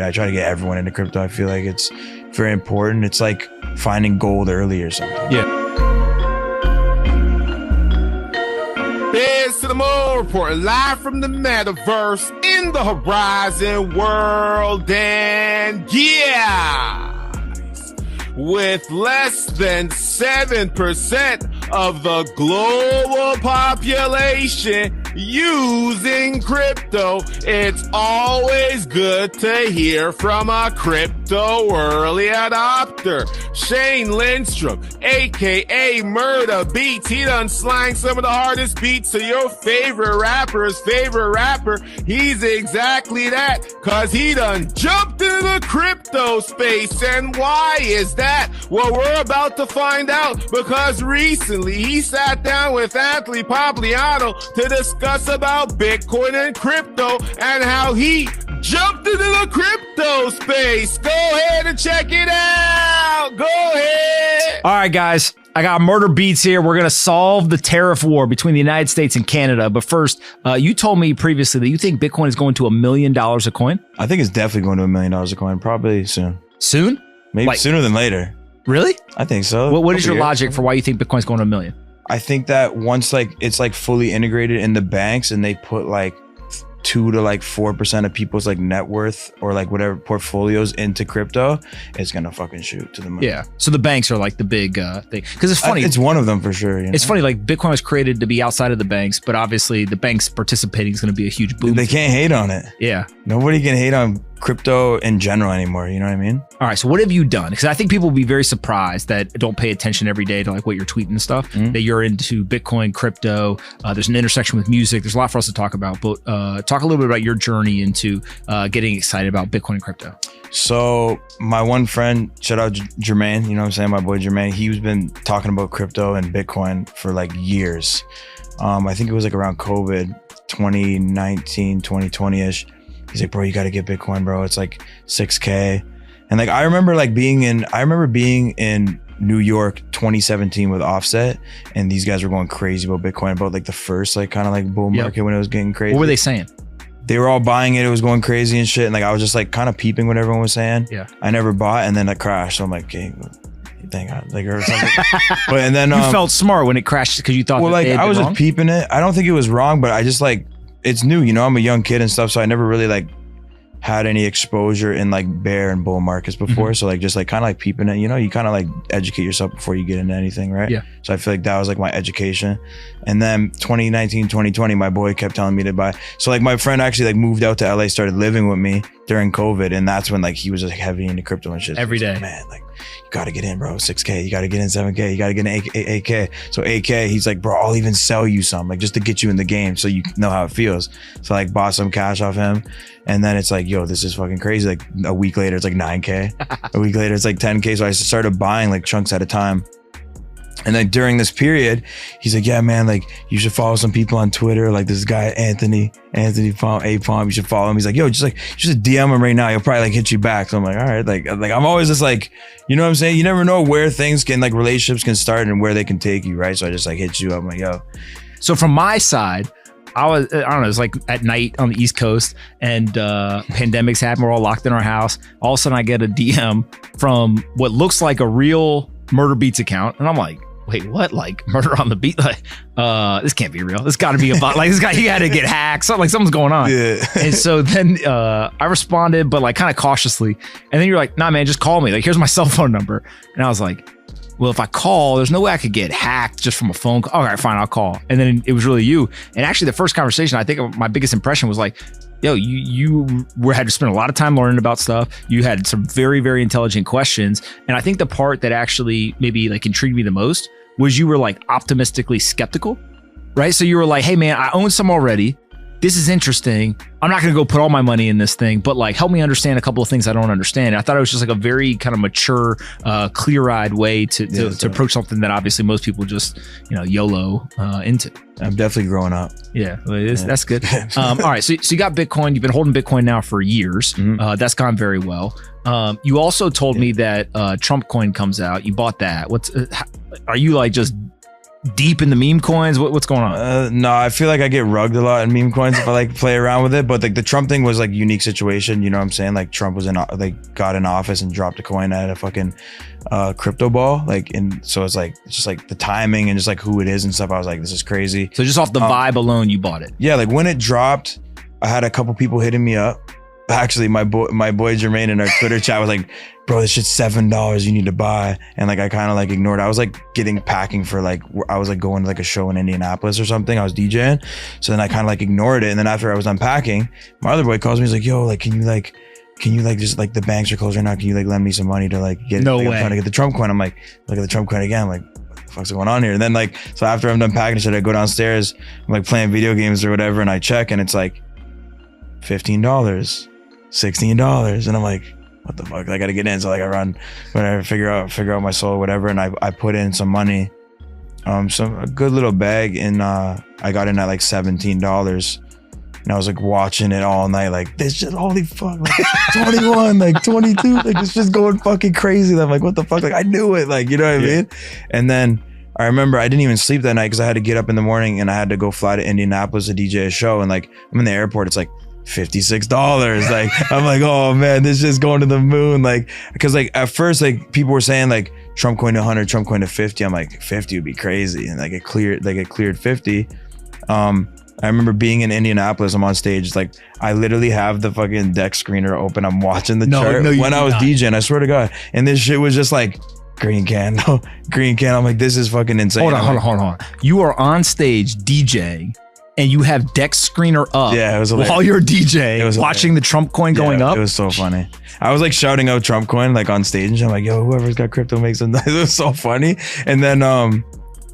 I try to get everyone into crypto. I feel like it's very important. It's like finding gold early or something. Yeah. Beatz to the Moon, reporting live from the metaverse in the Horizon world. And yeah, with less than 7% of the global population using crypto, it's always good to hear from a crypto early adopter. Shane Lindstrom, aka Murda Beatz, he done slang some of the hardest beats to your favorite rapper's favorite rapper. He's exactly that, cause he done jumped into the crypto space. And why is that? Well, we're about to find out, because recently he sat down with Anthony Pompliano to discuss about Bitcoin and crypto and how he jumped into the crypto space. Go ahead and check it out. Go ahead. All right, guys. I got Murda Beatz here. We're going to solve the tariff war between the United States and Canada. But first, you told me previously that you think Bitcoin is going to $1 million a coin. I think it's definitely going to $1 million a coin. Probably soon. Soon? Maybe like, sooner than later. Really? I think so. What is your logic for why you think Bitcoin's going to $1 million? I think that once like it's like fully integrated in the banks and they put like 2 to like 4% of people's like net worth or like whatever portfolios into crypto, it's gonna fucking shoot to the moon. Yeah. So the banks are like the big thing, because it's funny. It's one of them for sure. You know? It's funny, like Bitcoin was created to be outside of the banks, but obviously the banks participating is going to be a huge boom. They can't hate on it. Yeah. Nobody can hate on crypto in general anymore. You know what I mean? All right. So what have you done? Because I think people will be very surprised that don't pay attention every day to like what you're tweeting and stuff, that you're into Bitcoin, crypto. There's an intersection with music. There's a lot for us to talk about, but talk a little bit about your journey into getting excited about Bitcoin and crypto. So my one friend, shout out Jermaine, you know what I'm saying? My boy Jermaine, he's been talking about crypto and Bitcoin for like years. I think it was like around COVID, 2019, 2020-ish. He's like, bro, you got to get Bitcoin, bro. It's like 6K. And like, I remember being in New York 2017 with Offset, and these guys were going crazy about Bitcoin, about like the first like kind of like bull market when it was getting crazy. What were they saying? They were all buying it. It was going crazy and shit. And like, I was just like kind of peeping what everyone was saying. Yeah. I never bought, and then it crashed. So I'm like, okay, thank God, like or something. But and then you felt smart when it crashed because you thought. Well, like I was just peeping it. I don't think it was wrong, but I just like, it's new, you know, I'm a young kid and stuff. So I never really like had any exposure in like bear and bull markets before. So like, just like kind of like peeping it, you know, you kind of like educate yourself before you get into anything. Right. Yeah. So I feel like that was like my education. And then 2019, 2020, my boy kept telling me to buy. So like my friend actually like moved out to LA, started living with me during COVID. And that's when like he was like heavy into crypto and shit. Every day. Like, man, like you got to get in, bro. 6K, you got to get in 7K, you got to get in 8K. So 8K, he's like, bro, I'll even sell you some, like just to get you in the game so you know how it feels. So like bought some cash off him. And then it's like, yo, this is fucking crazy. Like a week later, it's like 9K. A week later, it's like 10K. So I started buying like chunks at a time. And then during this period, he's like, yeah, man, like you should follow some people on Twitter. Like this guy, Anthony Palm, you should follow him. He's like, yo, just DM him right now. He'll probably like hit you back. So I'm like, all right. Like I'm always just like, you know what I'm saying? You never know where things can like relationships can start and where they can take you. Right. So I just like hit you up. I'm like, yo. So from my side, I don't know, it was like at night on the East Coast and pandemics happen. We're all locked in our house. All of a sudden I get a DM from what looks like a real Murda Beatz account. And I'm like, wait, what? Like murder on the beat? Like, this can't be real. This got to be a bot. Like this guy, he had to get hacked. Something like something's going on. Yeah. And so then I responded, but like kind of cautiously. And then you're like, nah, man, just call me. Like, here's my cell phone number. And I was like, well, if I call, there's no way I could get hacked just from a phone call. All right, fine, I'll call. And then it was really you. And actually the first conversation, I think my biggest impression was like, yo, you had to spend a lot of time learning about stuff. You had some very, very intelligent questions. And I think the part that actually maybe like intrigued me the most was you were like optimistically skeptical, right? So you were like, hey man, I own some already. This is interesting. I'm not going to go put all my money in this thing, but like help me understand a couple of things I don't understand. And I thought it was just like a very kind of mature, clear-eyed way to approach something that obviously most people just, you know, YOLO into. I'm definitely growing up. Yeah, that's good. All right, so you got Bitcoin. You've been holding Bitcoin now for years. That's gone very well. You also told me that Trump coin comes out. You bought that. Are you like just deep in the meme coins? What's going on? No, I feel like I get rugged a lot in meme coins if I like play around with it. But like the Trump thing was like a unique situation. You know what I'm saying? Like Trump was got in office and dropped a coin at a fucking crypto ball. Like, and so it's just like the timing and just like who it is and stuff. I was like, this is crazy. So just off the vibe alone, you bought it. Yeah, like when it dropped, I had a couple people hitting me up. Actually, my boy Jermaine in our Twitter chat was like, bro, this shit's $7. You need to buy. And like, I kind of like ignored it. I was like packing for like, I was like going to like a show in Indianapolis or something. I was DJing. So then I kind of like ignored it. And then after I was unpacking, my other boy calls me. He's like, yo, like, can you just like the banks are closed right now? Can you like lend me some money to like get, no like, way. I'm trying to get the Trump coin. I'm like, look at the Trump coin again. I'm like, what the fuck's going on here? And then like, so after I'm done packing shit, I go downstairs, I'm like playing video games or whatever. And I check and it's like $15. $16, and I'm like, what the fuck? I gotta get in. So like I run, whatever, figure out my soul, whatever, and I put in some money, a good little bag, and I got in at like $17, and I was like watching it all night, like this shit, holy fuck, like 21, like 22, like it's just going fucking crazy. I'm like, what the fuck? Like I knew it, like, you know what I mean? And then I remember I didn't even sleep that night because I had to get up in the morning and I had to go fly to Indianapolis to DJ a show, and like I'm in the airport, it's like $56. Like I'm like, oh man, this is going to the moon. Like, because like at first like people were saying like Trump coin to 100, Trump coin to 50. I'm like 50 would be crazy, and like it cleared 50. I remember being in Indianapolis. I'm on stage. It's like I literally have the fucking deck screener open. I'm watching the chart when I was DJing. I swear to God, and this shit was just like green candle, green candle. I'm like, this is fucking insane. Hold on. You are on stage DJing. And you have deck screener up while you're DJing, watching the Trump coin going up. It was so funny. I was like shouting out Trump coin like on stage, and I'm like, yo, whoever's got crypto makes some. It was so funny. And then I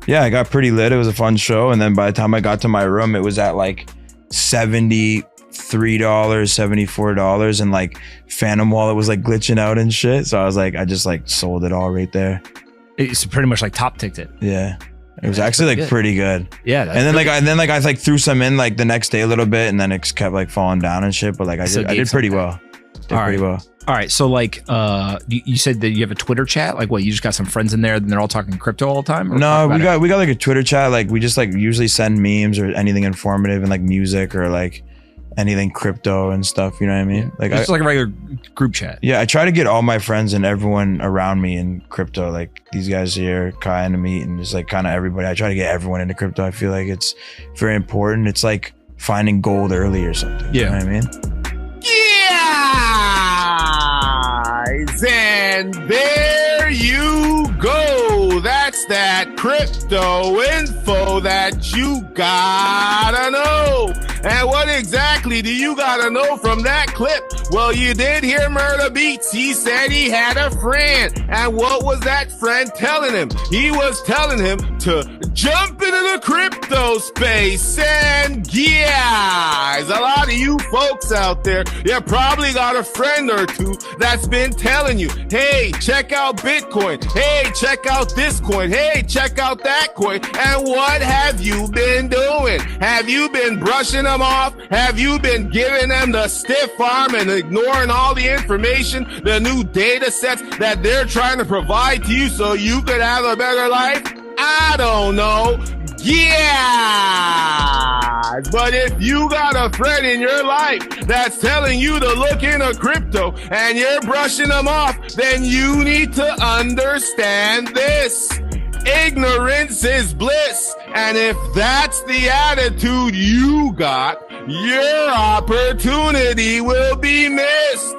got pretty lit. It was a fun show. And then by the time I got to my room, it was at like $73, $74, and like Phantom Wallet was like glitching out and shit. So I was like, I just like sold it all right there. It's pretty much like top ticked it. Yeah. It was actually like pretty good. Yeah. And then I like threw some in like the next day a little bit, and then it kept like falling down and shit. But like I did pretty well. All right. So like you said that you have a Twitter chat. Like what, you just got some friends in there and they're all talking crypto all the time? No, we got like a Twitter chat. Like we just like usually send memes or anything informative and like music or like anything crypto and stuff, you know what I mean? Like it's like a regular group chat. Yeah, I try to get all my friends and everyone around me in crypto, like these guys here, Kai and Amit, and just like kind of everybody. I try to get everyone into crypto. I feel like it's very important. It's like finding gold early or something. Yeah. You know what I mean? Guys, and there you go. That's that crypto info that you gotta know. And what exactly do you gotta know from that clip? Well, you did hear Murda Beatz. He said he had a friend. And what was that friend telling him? He was telling him to jump into the crypto space. And guys, a lot of you folks out there, you probably got a friend or two that's been telling you, hey, check out Bitcoin. Hey, check out this coin. Hey, check out that coin. And what have you been doing? Have you been brushing them off? Have you been giving them the stiff arm and ignoring all the information, the new data sets that they're trying to provide to you so you could have a better life? I don't know. Yeah, but if you got a friend in your life that's telling you to look into crypto and you're brushing them off, then you need to understand this. Ignorance is bliss. And if that's the attitude you got, your opportunity will be missed.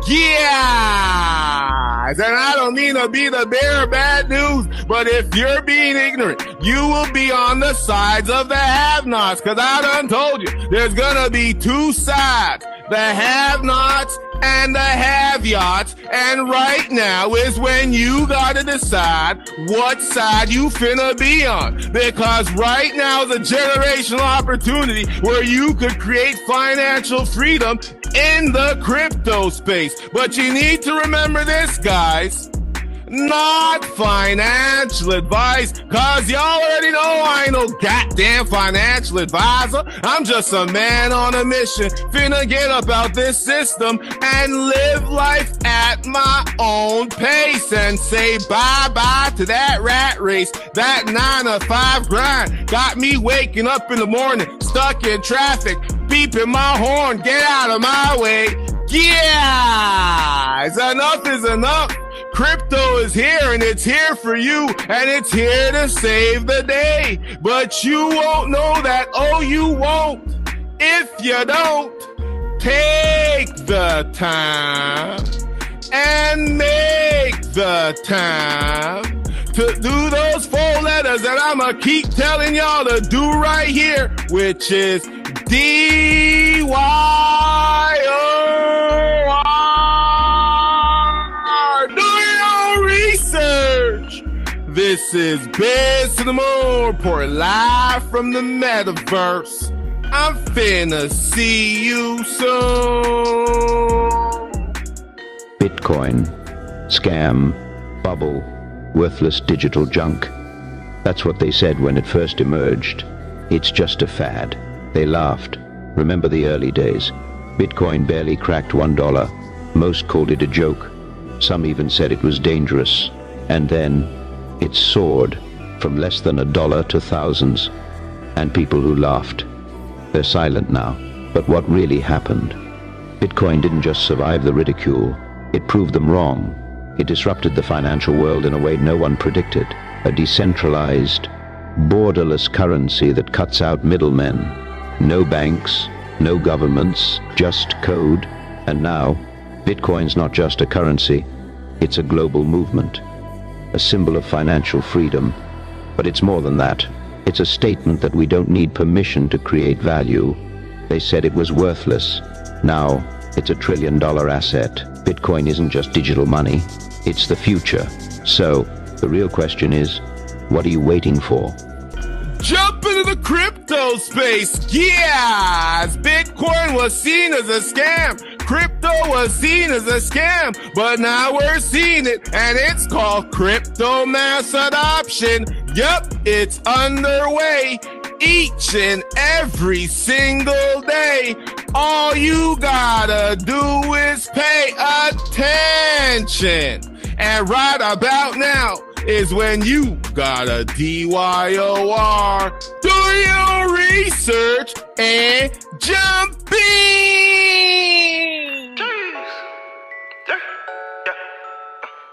Yes! And I don't mean to be the bearer of bad news, but if you're being ignorant, you will be on the sides of the have-nots. Cause I done told you, there's gonna be two sides. The have-nots and the have-yachts. And right now is when you gotta decide what side you finna be on. Because right now is a generational opportunity where you could create financial freedom in the crypto space. But you need to remember this, guys. Not financial advice, cause y'all already know I ain't no goddamn financial advisor. I'm just a man on a mission, finna get up out this system and live life at my my own pace and say bye-bye to that rat race. That 9 to 5 grind got me waking up in the morning, stuck in traffic, beeping my horn, get out of my way. Yeah, enough is enough. Crypto is here and it's here for you and it's here to save the day. But you won't know that, oh you won't, if you don't take the time and make the time to do those 4 letters that I'ma keep telling y'all to do right here, which is DYOR. Do your research. This is Beatz to the Moon, reporting live from the metaverse. I'm finna see you soon. Bitcoin, scam, bubble, worthless digital junk. That's what they said when it first emerged. It's just a fad. They laughed. Remember the early days? Bitcoin barely cracked $1. Most called it a joke. Some even said it was dangerous. And then it soared from less than $1 to thousands. And people who laughed, they're silent now. But what really happened? Bitcoin didn't just survive the ridicule. It proved them wrong. It disrupted the financial world in a way no one predicted. A decentralized, borderless currency that cuts out middlemen. No banks, no governments, just code. And now, Bitcoin's not just a currency, it's a global movement. A symbol of financial freedom. But it's more than that. It's a statement that we don't need permission to create value. They said it was worthless. Now, it's $1 trillion asset. Bitcoin isn't just digital money, it's the future. So, the real question is, what are you waiting for? Jump into the crypto space. Yeah, as Bitcoin was seen as a scam, crypto was seen as a scam, but now we're seeing it, and it's called crypto mass adoption. Yup, it's underway each and every single day. All you gotta do is pay attention. And right about now is when you gotta DYOR. Do your research and jump in.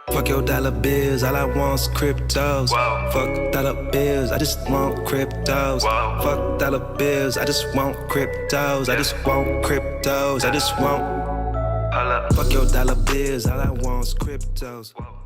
Fuck your dollar bills, all I want's cryptos. Whoa. Fuck dollar bills, I just want cryptos. Whoa. Fuck dollar bills, I just want cryptos. I just want cryptos, I just want. Fuck your dollar bills, all I want's cryptos. Whoa.